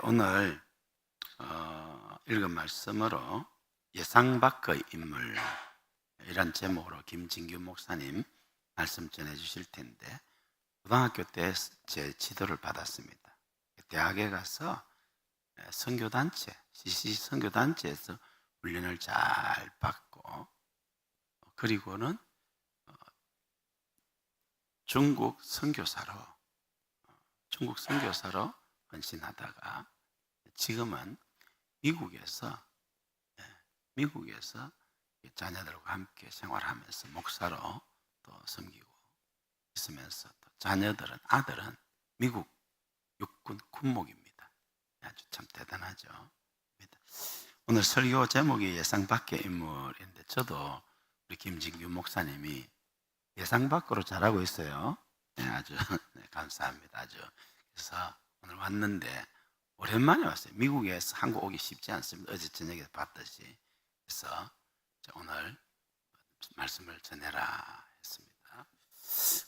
오늘 읽은 말씀으로 예상 밖의 인물 이란 제목으로 김진규 목사님 말씀 전해 주실 텐데, 고등학교 때 제 지도를 받았습니다. 대학에 가서 선교단체, CC 선교단체에서 훈련을 잘 받고, 그리고는 중국 선교사로 헌신하다가 지금은 미국에서 자녀들과 함께 생활하면서 목사로 또 섬기고 있으면서, 또 아들은 미국 육군 군목입니다. 아주 참 대단하죠. 오늘 설교 제목이 예상 밖의 인물인데, 저도 우리 김진규 목사님이 예상 밖으로 잘하고 있어요. 아주 감사합니다. 그래서 오늘 왔는데 오랜만에 왔어요. 미국에서 한국 오기 쉽지 않습니다. 어제 저녁에 봤듯이. 그래서 오늘 말씀을 전해라 했습니다.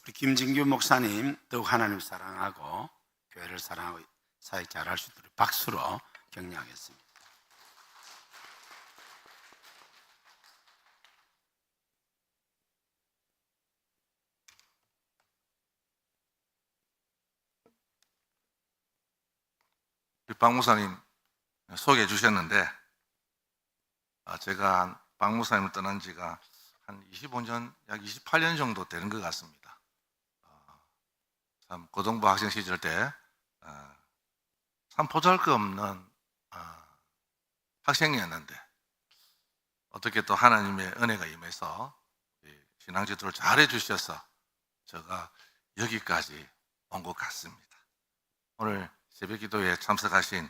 우리 김진규 목사님 더욱 하나님 사랑하고 교회를 사랑하고 사역 잘할 수 있도록 박수로 격려하겠습니다. 박 목사님 소개해 주셨는데, 제가 박 목사님을 떠난 지가 한 25년, 약 28년 정도 되는 것 같습니다. 참 고등부 학생 시절 때 참 보잘것없는 학생이었는데, 어떻게 또 하나님의 은혜가 임해서 신앙지도를 잘 해주셔서 제가 여기까지 온 것 같습니다. 오늘 새벽기도에 참석하신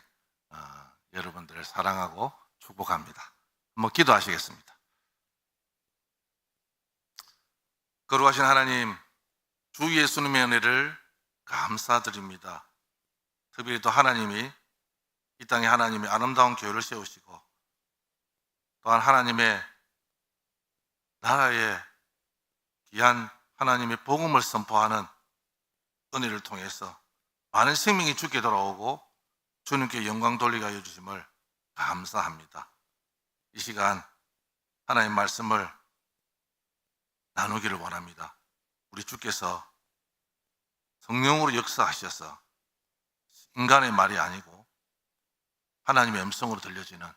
여러분들을 사랑하고 축복합니다. 한번 기도하시겠습니다. 거룩하신 하나님, 주 예수님의 은혜를 감사드립니다. 특별히 또 하나님이 이 땅에 하나님의 아름다운 교회를 세우시고, 또한 하나님의 나라에 귀한 하나님의 복음을 선포하는 은혜를 통해서 많은 생명이 주께 돌아오고 주님께 영광 돌리게 하여 주심을 감사합니다. 이 시간 하나님의 말씀을 나누기를 원합니다. 우리 주께서 성령으로 역사하셔서 인간의 말이 아니고 하나님의 음성으로 들려지는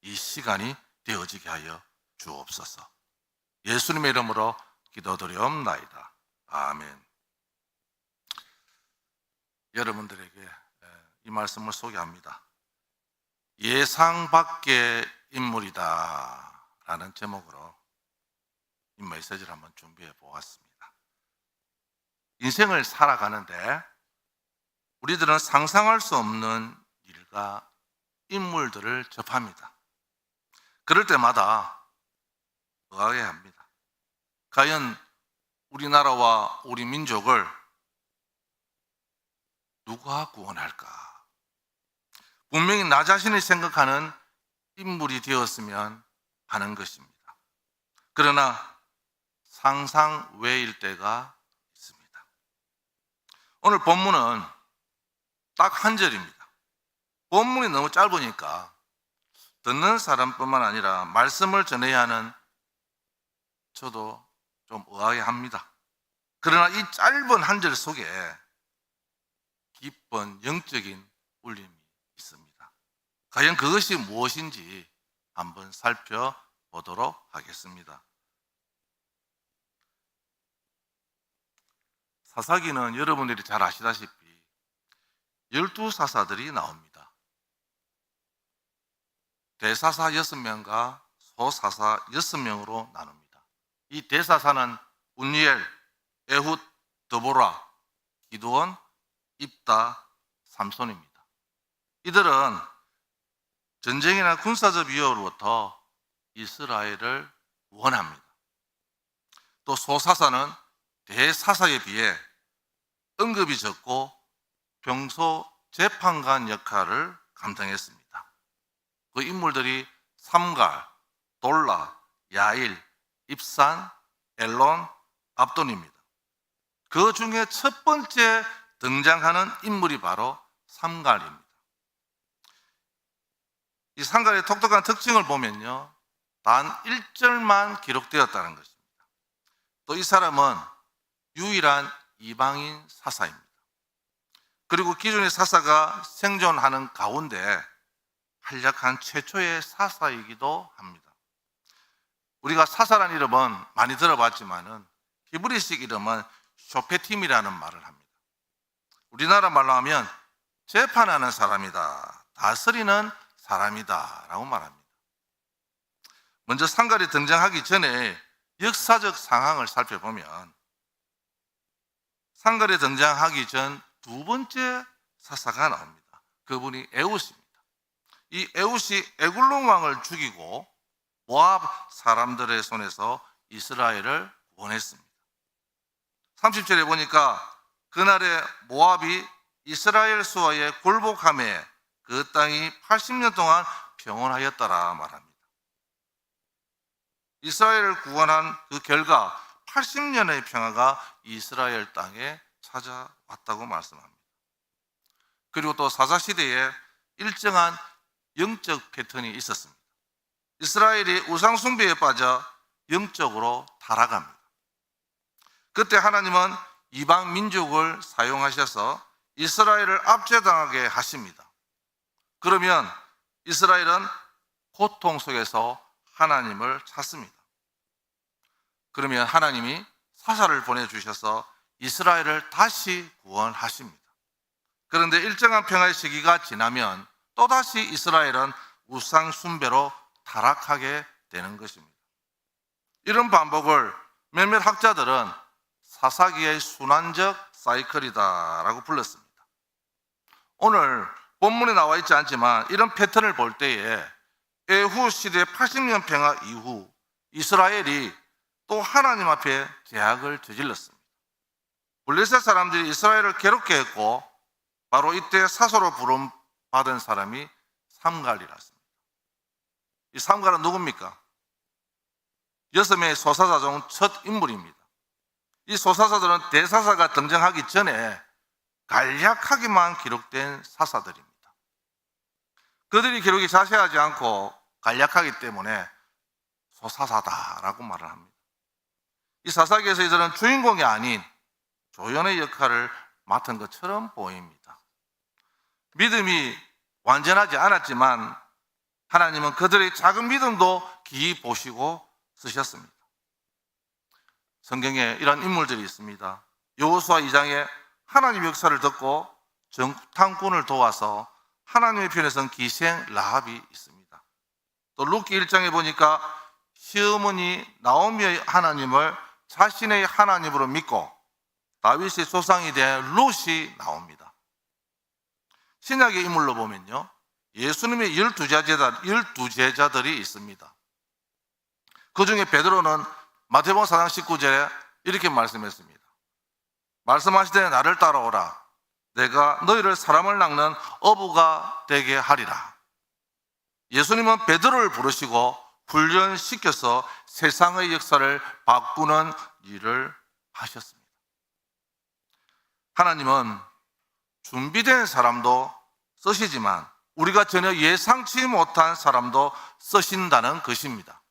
이 시간이 되어지게 하여 주옵소서. 예수님의 이름으로 기도드리옵나이다. 아멘. 여러분들에게 이 말씀을 소개합니다. 예상 밖의 인물이다 라는 제목으로 이 메시지를 한번 준비해 보았습니다. 인생을 살아가는데 우리들은 상상할 수 없는 일과 인물들을 접합니다. 그럴 때마다 의아해합니다. 과연 우리나라와 우리 민족을 누가 구원할까? 분명히 나 자신이 생각하는 인물이 되었으면 하는 것입니다. 그러나 상상 외일 때가 있습니다. 오늘 본문은 딱 한 절입니다. 본문이 너무 짧으니까 듣는 사람뿐만 아니라 말씀을 전해야 하는 저도 좀 의아해합니다. 그러나 이 짧은 한 절 속에 깊은 영적인 울림이 있습니다. 과연 그것이 무엇인지 한번 살펴보도록 하겠습니다. 사사기는 여러분들이 잘 아시다시피 12사사들이 나옵니다. 대사사 6명과 소사사 6명으로 나눕니다. 이 대사사는 운니엘, 에훗, 드보라, 기드온, 입다, 삼손입니다. 이들은 전쟁이나 군사적 위협으로부터 이스라엘을 구원합니다. 또 소사사는 대사사에 비해 언급이 적고 평소 재판관 역할을 감당했습니다. 그 인물들이 삼갈, 돌라, 야일, 입산, 엘론, 압돈입니다. 그 중에 첫 번째 등장하는 인물이 바로 삼갈입니다. 이 상갈의 독특한 특징을 보면요, 단 1절만 기록되었다는 것입니다. 또 이 사람은 유일한 이방인 사사입니다. 그리고 기존의 사사가 생존하는 가운데 활약한 최초의 사사이기도 합니다. 우리가 사사란 이름은 많이 들어봤지만은 히브리식 이름은 쇼페팀이라는 말을 합니다. 우리나라 말로 하면 재판하는 사람이다, 다스리는 사람이다 라고 말합니다. 먼저 상갈이 등장하기 전에 역사적 상황을 살펴보면 상갈이 등장하기 전 두 번째 사사가 나옵니다. 그분이 에웃입니다. 이 에웃이 에굴론 왕을 죽이고 모압 사람들의 손에서 이스라엘을 구원했습니다. 30절에 보니까 그날에 모압이 이스라엘 수하에 굴복함에 그 땅이 80년 동안 평온하였더라 말합니다. 이스라엘을 구원한 그 결과 80년의 평화가 이스라엘 땅에 찾아왔다고 말씀합니다. 그리고 또 사사시대에 일정한 영적 패턴이 있었습니다. 이스라엘이 우상숭배에 빠져 영적으로 타락합니다. 그때 하나님은 이방 민족을 사용하셔서 이스라엘을 압제당하게 하십니다. 그러면 이스라엘은 고통 속에서 하나님을 찾습니다. 그러면 하나님이 사사를 보내주셔서 이스라엘을 다시 구원하십니다. 그런데 일정한 평화의 시기가 지나면 또다시 이스라엘은 우상 숭배로 타락하게 되는 것입니다. 이런 반복을 몇몇 학자들은 사사기의 순환적 사이클이다라고 불렀습니다. 오늘 본문에 나와 있지 않지만 이런 패턴을 볼 때에 에후 시대 80년 평화 이후 이스라엘이 또 하나님 앞에 죄악을 저질렀습니다. 블레셋 사람들이 이스라엘을 괴롭게 했고 바로 이때 사소로 부름받은 사람이 삼갈이었습니다. 이 삼갈은 누굽니까? 6명의 소사사 중 첫 인물입니다. 이 소사사들은 대사사가 등장하기 전에 간략하게만 기록된 사사들입니다. 그들이 기록이 자세하지 않고 간략하기 때문에 소사사다라고 말을 합니다. 이 사사기에서 이들은 주인공이 아닌 조연의 역할을 맡은 것처럼 보입니다. 믿음이 완전하지 않았지만 하나님은 그들의 작은 믿음도 기이 보시고 쓰셨습니다. 성경에 이런 인물들이 있습니다. 여호수아 2장에 하나님 역사를 듣고 정탐꾼을 도와서 하나님의 편에 선 기생 라합이 있습니다. 또 룻기 1장에 보니까 시어머니 나오미의 하나님을 자신의 하나님으로 믿고 다윗의 조상이 된 룻이 나옵니다. 신약의 인물로 보면요, 예수님의 12제자들이 있습니다. 그 중에 베드로는 마태복음 4장 19절에 이렇게 말씀했습니다. 말씀하시되 나를 따라오라. 내가 너희를 사람을 낚는 어부가 되게 하리라. 예수님은 베드로를 부르시고 훈련시켜서 세상의 역사를 바꾸는 일을 하셨습니다. 하나님은 준비된 사람도 쓰시지만 우리가 전혀 예상치 못한 사람도 쓰신다는 것입니다.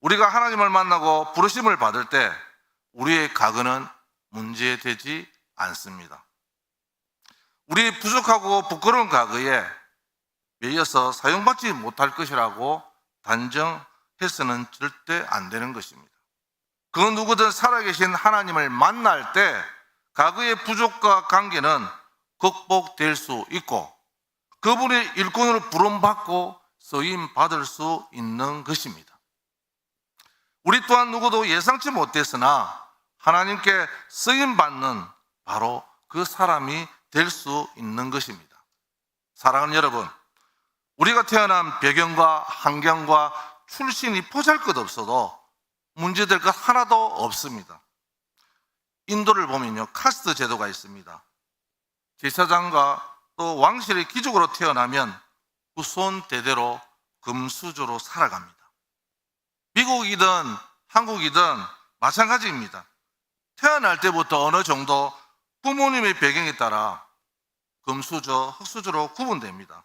우리가 하나님을 만나고 부르심을 받을 때 우리의 가거는 문제되지 않습니다. 우리의 부족하고 부끄러운 가거에 매여서 사용받지 못할 것이라고 단정해서는 절대 안 되는 것입니다. 그 누구든 살아계신 하나님을 만날 때 가거의 부족과 관계는 극복될 수 있고 그분의 일꾼으로 부름받고 쓰임받을 수 있는 것입니다. 우리 또한 누구도 예상치 못했으나 하나님께 쓰임받는 바로 그 사람이 될 수 있는 것입니다. 사랑하는 여러분, 우리가 태어난 배경과 환경과 출신이 보잘것없어도 문제될 것 하나도 없습니다. 인도를 보면요, 카스트 제도가 있습니다. 제사장과 또 왕실의 귀족으로 태어나면 후손 대대로 금수저로 살아갑니다. 미국이든 한국이든 마찬가지입니다. 태어날 때부터 어느 정도 부모님의 배경에 따라 금수저, 흙수저로 구분됩니다.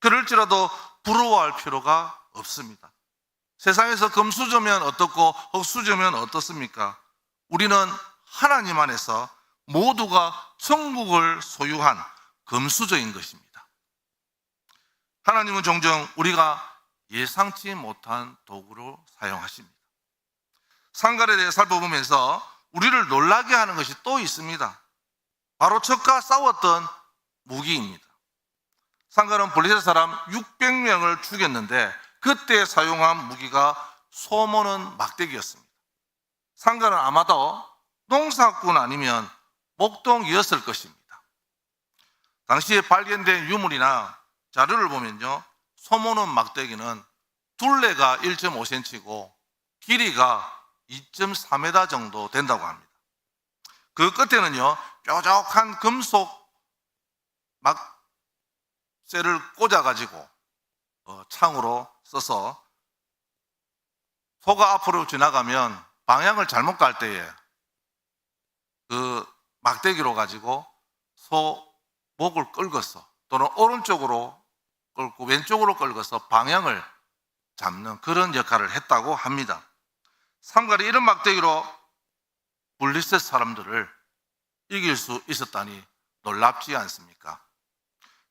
그럴지라도 부러워할 필요가 없습니다. 세상에서 금수저면 어떻고 흙수저면 어떻습니까? 우리는 하나님 안에서 모두가 천국을 소유한 금수저인 것입니다. 하나님은 종종 우리가 예상치 못한 도구로 사용하십니다. 상갈에 대해 살펴보면서 우리를 놀라게 하는 것이 또 있습니다. 바로 적과 싸웠던 무기입니다. 상갈은 블레셋 사람 600명을 죽였는데 그때 사용한 무기가 소모는 막대기였습니다. 상갈은 아마도 농사꾼 아니면 목동이었을 것입니다. 당시에 발견된 유물이나 자료를 보면요, 소모는 막대기는 둘레가 1.5cm고 길이가 2.4m 정도 된다고 합니다. 그 끝에는요, 뾰족한 금속 막쇠를 꽂아가지고 창으로 써서 소가 앞으로 지나가면 방향을 잘못 갈 때에 그 막대기로 가지고 소 목을 끌고서 또는 오른쪽으로 끌고 왼쪽으로 끌고서 방향을 잡는 그런 역할을 했다고 합니다. 삼갈이 이런 막대기로 블레셋 사람들을 이길 수 있었다니 놀랍지 않습니까?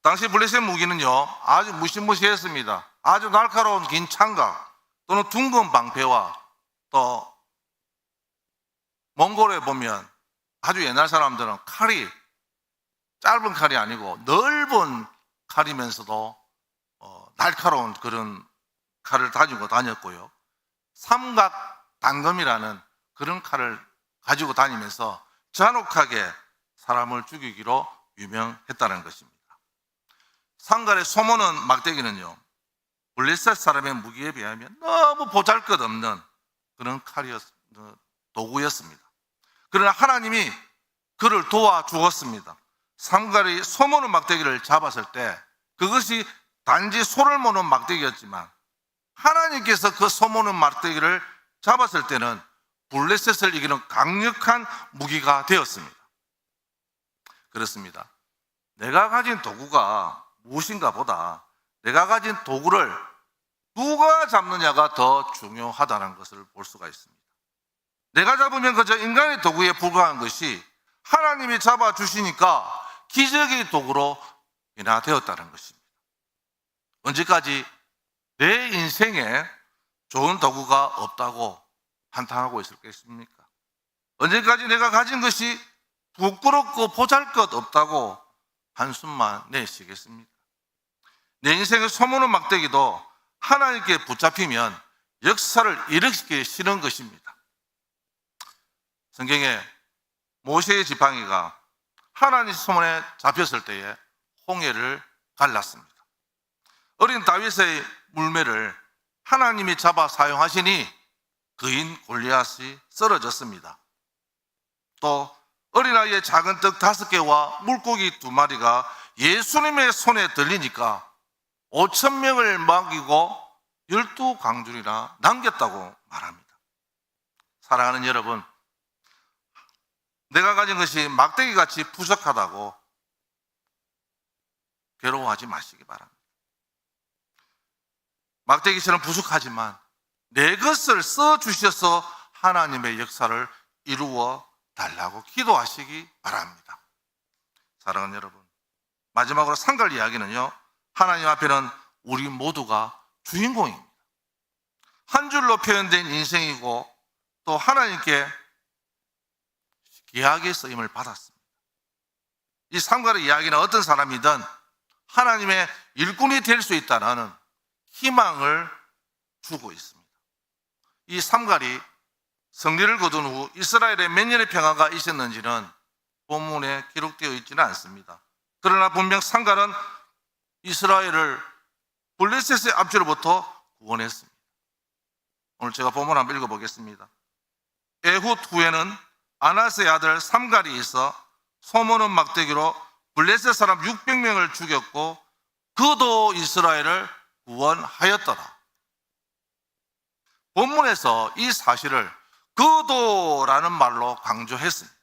당시 블레셋 무기는요, 아주 무시무시했습니다. 아주 날카로운 긴 창각 또는 둥근 방패와 또 몽골에 보면 아주 옛날 사람들은 칼이 짧은 칼이 아니고 넓은 칼이면서도 날카로운 그런 칼을 가지고 다녔고요, 삼각 단검이라는 그런 칼을 가지고 다니면서 잔혹하게 사람을 죽이기로 유명했다는 것입니다. 상갈의 소모는 막대기는요, 블레셋 사람의 무기에 비하면 너무 보잘것없는 그런 도구였습니다. 그러나 하나님이 그를 도와주었습니다. 상갈이 소모는 막대기를 잡았을 때 그것이 단지 소를 모는 막대기였지만 하나님께서 그 소모는 막대기를 잡았을 때는 블레셋을 이기는 강력한 무기가 되었습니다. 그렇습니다. 내가 가진 도구가 무엇인가 보다 내가 가진 도구를 누가 잡느냐가 더 중요하다는 것을 볼 수가 있습니다. 내가 잡으면 그저 인간의 도구에 불과한 것이 하나님이 잡아주시니까 기적의 도구로 변화되었다는 것입니다. 언제까지 내 인생에 좋은 도구가 없다고 한탄하고 있을겠습니까? 언제까지 내가 가진 것이 부끄럽고 보잘것없다고 한숨만 내쉬겠습니까? 내 인생의 소모는 막대기도 하나님께 붙잡히면 역사를 일으키기 싫은 것입니다. 성경에 모세의 지팡이가 하나님 손에 잡혔을 때에 홍해를 갈랐습니다. 어린 다윗의 물매를 하나님이 잡아 사용하시니 그인 골리앗이 쓰러졌습니다. 또 어린아이의 작은 떡 5개와 물고기 2마리가 예수님의 손에 들리니까 5,000명을 먹이고 12광줄이나 남겼다고 말합니다. 사랑하는 여러분, 내가 가진 것이 막대기같이 부족하다고 괴로워하지 마시기 바랍니다. 막대기처럼 부족하지만 내 것을 써주셔서 하나님의 역사를 이루어 달라고 기도하시기 바랍니다. 사랑하는 여러분, 마지막으로 상갈 이야기는요, 하나님 앞에는 우리 모두가 주인공입니다. 한 줄로 표현된 인생이고 또 하나님께 귀하게 쓰임을 받았습니다. 이 상갈의 이야기는 어떤 사람이든 하나님의 일꾼이 될 수 있다는 희망을 주고 있습니다. 이 삼갈이 승리를 거둔 후 이스라엘에 몇 년의 평화가 있었는지는 본문에 기록되어 있지는 않습니다. 그러나 분명 삼갈은 이스라엘을 블레셋의 압제로부터 구원했습니다. 오늘 제가 본문 한번 읽어보겠습니다. 에훗 후에는 아나스의 아들 삼갈이 있어 소모는 막대기로 블레셋 사람 600명을 죽였고 그도 이스라엘을 구원하였더라. 본문에서 이 사실을 그도라는 말로 강조했습니다.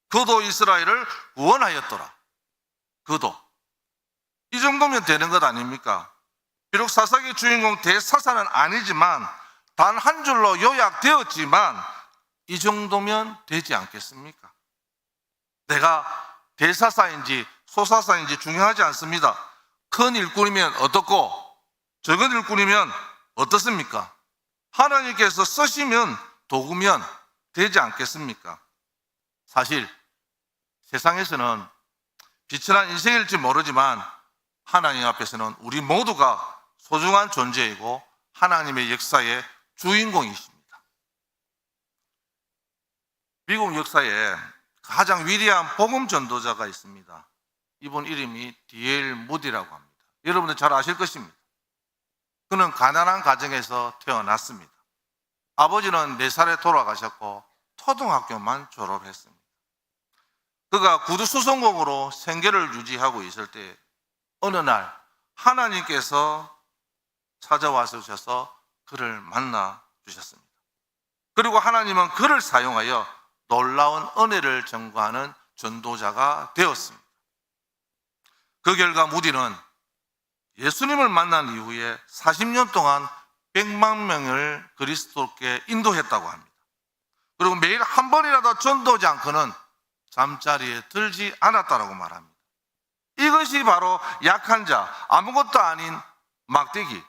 그도 이스라엘을 구원하였더라. 그도. 이 정도면 되는 것 아닙니까? 비록 사사기의 주인공 대사사는 아니지만 단 한 줄로 요약되었지만 이 정도면 되지 않겠습니까? 내가 대사사인지 소사사인지 중요하지 않습니다. 큰 일꾼이면 어떻고 적은 일꾼이면 어떻습니까? 하나님께서 쓰시면 도구면 되지 않겠습니까? 사실 세상에서는 비천한 인생일지 모르지만 하나님 앞에서는 우리 모두가 소중한 존재이고 하나님의 역사의 주인공이십니다. 미국 역사에 가장 위대한 복음 전도자가 있습니다. 이분 이름이 D.L. 무디라고 합니다. 여러분들 잘 아실 것입니다. 그는 가난한 가정에서 태어났습니다. 아버지는 4살에 돌아가셨고 초등학교만 졸업했습니다. 그가 구두 수성공으로 생계를 유지하고 있을 때 어느 날 하나님께서 찾아와 주셔서 그를 만나 주셨습니다. 그리고 하나님은 그를 사용하여 놀라운 은혜를 전가하는 전도자가 되었습니다. 그 결과 무디는 예수님을 만난 이후에 40년 동안 100만 명을 그리스도께 인도했다고 합니다. 그리고 매일 한 번이라도 전도하지 않고는 잠자리에 들지 않았다고 말합니다. 이것이 바로 약한 자, 아무것도 아닌 막대기.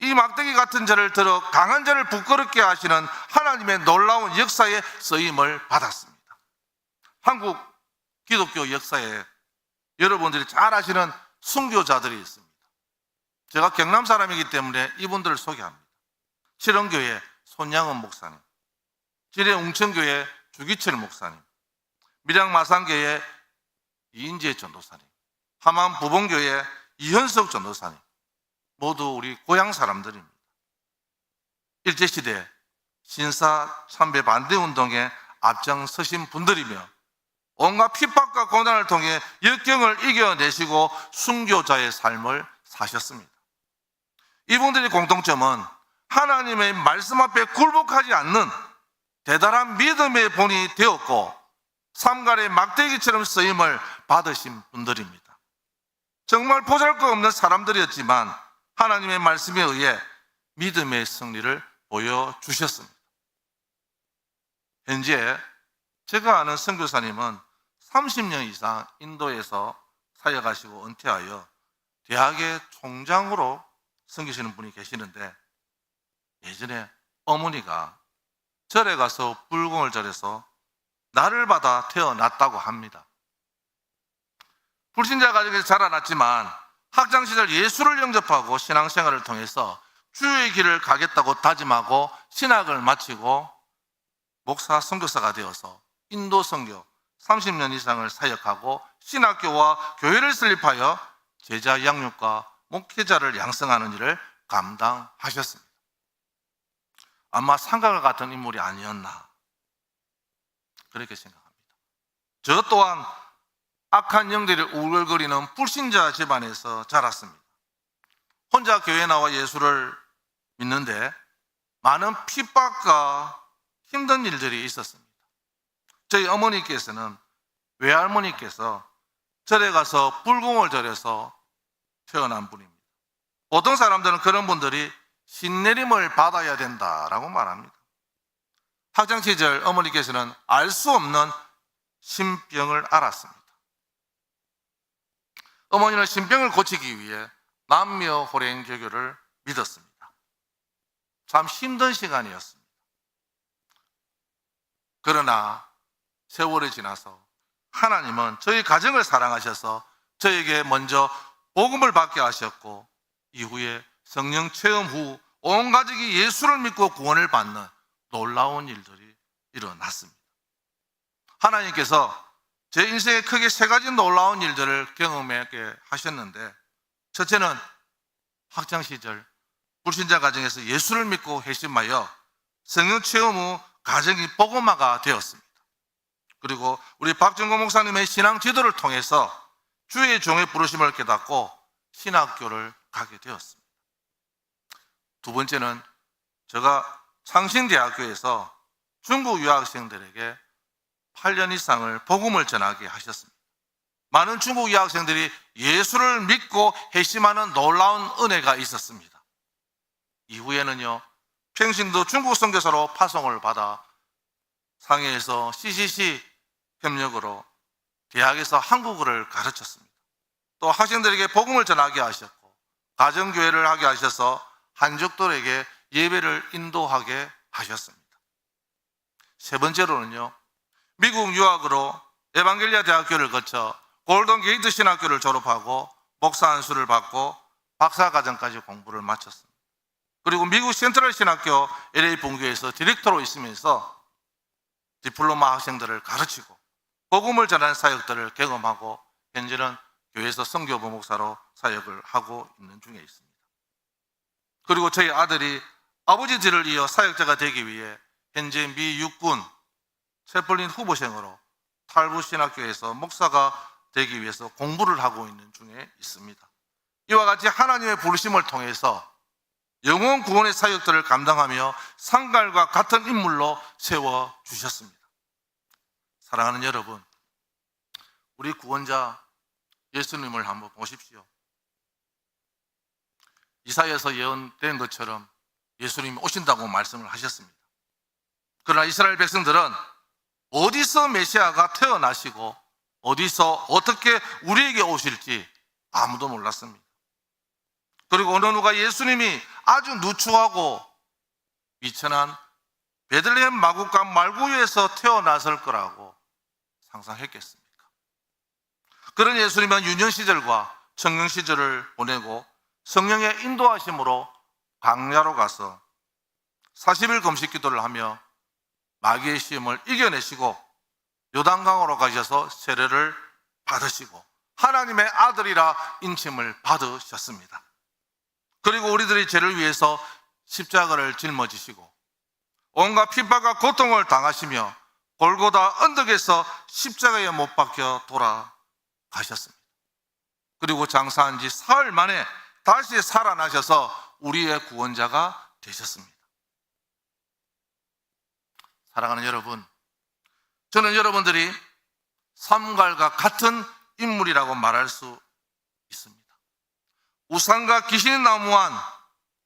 이 막대기 같은 자를 들어 강한 자를 부끄럽게 하시는 하나님의 놀라운 역사에 쓰임을 받았습니다. 한국 기독교 역사에 여러분들이 잘 아시는 순교자들이 있습니다. 제가 경남 사람이기 때문에 이분들을 소개합니다. 실원교회 손양은 목사님, 지뢰 웅천교회 주기철 목사님, 밀양 마산교회 이인재 전도사님, 함안 부봉교회 이현석 전도사님, 모두 우리 고향 사람들입니다. 일제시대 신사 참배 반대운동에 앞장서신 분들이며 온갖 핍박과 고난을 통해 역경을 이겨내시고 순교자의 삶을 사셨습니다. 이분들의 공통점은 하나님의 말씀 앞에 굴복하지 않는 대단한 믿음의 본이 되었고 삼갈의 막대기처럼 쓰임을 받으신 분들입니다. 정말 보잘것없는 사람들이었지만 하나님의 말씀에 의해 믿음의 승리를 보여주셨습니다. 현재 제가 아는 선교사님은 30년 이상 인도에서 사역하시고 은퇴하여 대학의 총장으로 섬기시는 분이 계시는데 예전에 어머니가 절에 가서 불공을 절해서 나를 받아 태어났다고 합니다. 불신자 가정에서 자라났지만 학창시절 예수를 영접하고 신앙생활을 통해서 주의 길을 가겠다고 다짐하고 신학을 마치고 목사 선교사가 되어서 인도 선교 30년 이상을 사역하고 신학교와 교회를 설립하여 제자 양육과 목회자를 양성하는 일을 감당하셨습니다. 아마 상가가 같은 인물이 아니었나 그렇게 생각합니다. 저 또한 악한 영들이 우글거리는 불신자 집안에서 자랐습니다. 혼자 교회 나와 예수를 믿는데 많은 핍박과 힘든 일들이 있었습니다. 저희 어머니께서는 외할머니께서 절에 가서 불공을 절해서 태어난 분입니다. 보통 사람들은 그런 분들이 신내림을 받아야 된다라고 말합니다. 학창시절 어머니께서는 알 수 없는 신병을 앓았습니다. 어머니는 신병을 고치기 위해 남녀 호랭교교를 믿었습니다. 참 힘든 시간이었습니다. 그러나 세월이 지나서 하나님은 저희 가정을 사랑하셔서 저에게 먼저 복음을 받게 하셨고 이후에 성령 체험 후 온 가족이 예수를 믿고 구원을 받는 놀라운 일들이 일어났습니다. 하나님께서 제 인생에 크게 3가지 놀라운 일들을 경험하게 하셨는데 첫째는 학창시절 불신자 가정에서 예수를 믿고 회심하여 성령 체험 후 가정이 복음화가 되었습니다. 그리고 우리 박정고 목사님의 신앙 지도를 통해서 주의 종의 부르심을 깨닫고 신학교를 가게 되었습니다. 두 번째는 제가 창신대학교에서 중국 유학생들에게 8년 이상을 복음을 전하게 하셨습니다. 많은 중국 유학생들이 예수를 믿고 회심하는 놀라운 은혜가 있었습니다. 이후에는요, 평신도 중국 선교사로 파송을 받아 상해에서 CCC 협력으로 대학에서 한국어를 가르쳤습니다. 또 학생들에게 복음을 전하게 하셨고 가정교회를 하게 하셔서 한족들에게 예배를 인도하게 하셨습니다. 세 번째로는요, 미국 유학으로 에반겔리아 대학교를 거쳐 골든 게이트 신학교를 졸업하고 목사 안수를 받고 박사과정까지 공부를 마쳤습니다. 그리고 미국 센트럴 신학교 LA 본교에서 디렉터로 있으면서 디플로마 학생들을 가르치고 복음을 전하는 사역들을 경험하고 현재는 교회에서 선교부 목사로 사역을 하고 있는 중에 있습니다. 그리고 저희 아들이 아버지 뒤를 이어 사역자가 되기 위해 현재 미 육군 채플린 후보생으로 탈북 신학교에서 목사가 되기 위해서 공부를 하고 있는 중에 있습니다. 이와 같이 하나님의 부르심을 통해서 영혼 구원의 사역들을 감당하며 상갈과 같은 인물로 세워주셨습니다. 사랑하는 여러분, 우리 구원자 예수님을 한번 보십시오. 이사야에서 예언된 것처럼 예수님이 오신다고 말씀을 하셨습니다. 그러나 이스라엘 백성들은 어디서 메시아가 태어나시고 어디서 어떻게 우리에게 오실지 아무도 몰랐습니다. 그리고 어느 누가 예수님이 아주 누추하고 비천한 베들레헴 마구간 말구유에서 태어났을 거라고 상상했겠습니까? 그런 예수님은 유년 시절과 청년 시절을 보내고 성령의 인도하심으로 광야로 가서 40일 금식 기도를 하며 마귀의 시험을 이겨내시고 요단강으로 가셔서 세례를 받으시고 하나님의 아들이라 인칭을 받으셨습니다. 그리고 우리들의 죄를 위해서 십자가를 짊어지시고 온갖 핍박과 고통을 당하시며 골고다 언덕에서 십자가에 못 박혀 돌아가셨습니다. 그리고 장사한 지 사흘 만에 다시 살아나셔서 우리의 구원자가 되셨습니다. 사랑하는 여러분, 저는 여러분들이 삼갈과 같은 인물이라고 말할 수 있습니다. 우상과 귀신이 난무한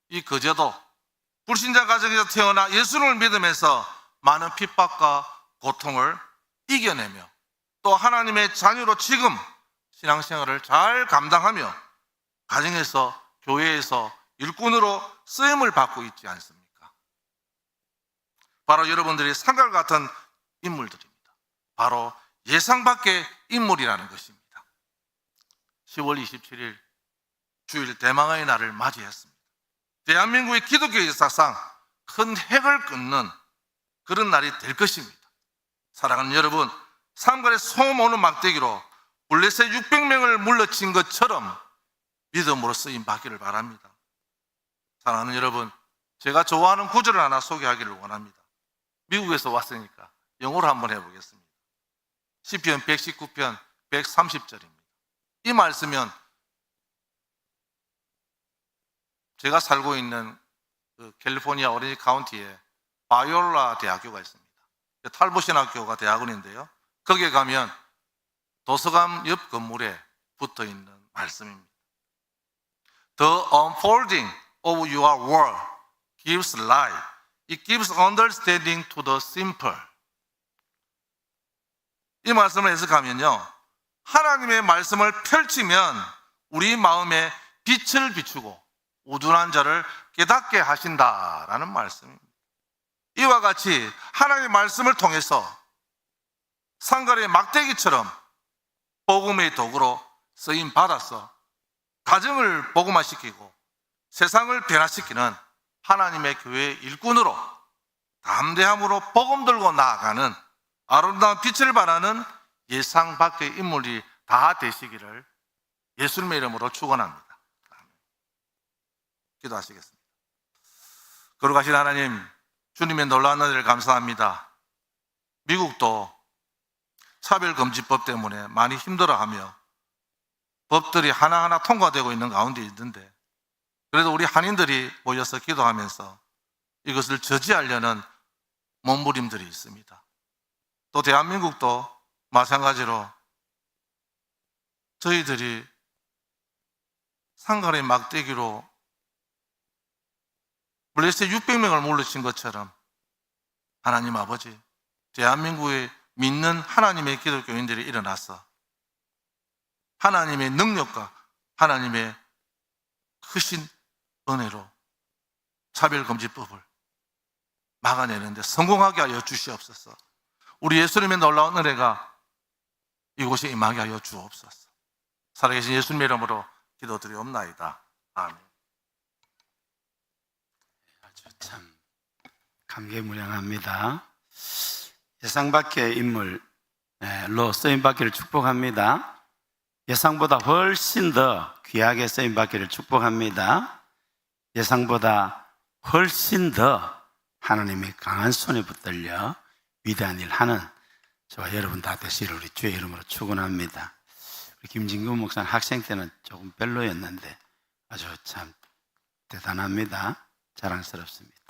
이 거제도 불신자 가정에서 태어나 예수를 믿으면서 많은 핍박과 고통을 이겨내며 또 하나님의 자녀로 지금 신앙생활을 잘 감당하며 가정에서 교회에서 일꾼으로 쓰임을 받고 있지 않습니까? 바로 여러분들이 상갈 같은 인물들입니다. 바로 예상 밖의 인물이라는 것입니다. 10월 27일 주일 대망의 날을 맞이했습니다. 대한민국의 기독교 역사상 큰 획을 끊는 그런 날이 될 것입니다. 사랑하는 여러분, 삼갈의 소음 오는 막대기로 블레셋 600명을 물러친 것처럼 믿음으로 쓰임 받기를 바랍니다. 사랑하는 여러분, 제가 좋아하는 구절을 하나 소개하기를 원합니다. 미국에서 왔으니까 영어로 한번 해보겠습니다. 시편 119편 130절입니다. 이 말씀은 제가 살고 있는 캘리포니아 오렌지 카운티에 바이올라 대학교가 있습니다. 탈북신학교가 대학원인데요. 거기에 가면 도서관 옆 건물에 붙어 있는 말씀입니다. The unfolding of your word gives life. It gives understanding to the simple. 이 말씀을 해석하면요, 하나님의 말씀을 펼치면 우리 마음에 빛을 비추고 우둔한 자를 깨닫게 하신다라는 말씀입니다. 이와 같이 하나님의 말씀을 통해서 상갈의 막대기처럼 복음의 도구로 쓰임 받아서 가정을 복음화시키고 세상을 변화시키는 하나님의 교회의 일꾼으로 담대함으로 복음 들고 나아가는 아름다운 빛을 발하는 예상 밖의 인물이 다 되시기를 예수님의 이름으로 축원합니다. 기도하시겠습니다. 거룩하신 하나님, 주님의 놀라운 은혜를 감사합니다. 미국도 차별금지법 때문에 많이 힘들어하며 법들이 하나하나 통과되고 있는 가운데 있는데 그래도 우리 한인들이 모여서 기도하면서 이것을 저지하려는 몸부림들이 있습니다. 또 대한민국도 마찬가지로 저희들이 상가의 막대기로 블레셋 600명을 물리친 것처럼 하나님 아버지, 대한민국에 믿는 하나님의 기독교인들이 일어나서 하나님의 능력과 하나님의 크신 은혜로 차별금지법을 막아내는데 성공하게 하여 주시옵소서. 우리 예수님의 놀라운 은혜가 이곳에 임하게 하여 주옵소서. 살아계신 예수님의 이름으로 기도드리옵나이다. 아멘. 아주 참 감개무량합니다. 예상 밖의 인물로 쓰임받기를 축복합니다. 예상보다 훨씬 더 귀하게 쓰임받기를 축복합니다. 예상보다 훨씬 더 하나님의 강한 손에 붙들려 위대한 일 하는 저와 여러분 다 되시기를 우리 주의 이름으로 축원합니다. 우리 김진구 목사는 학생 때는 조금 별로였는데 아주 참 대단합니다. 자랑스럽습니다.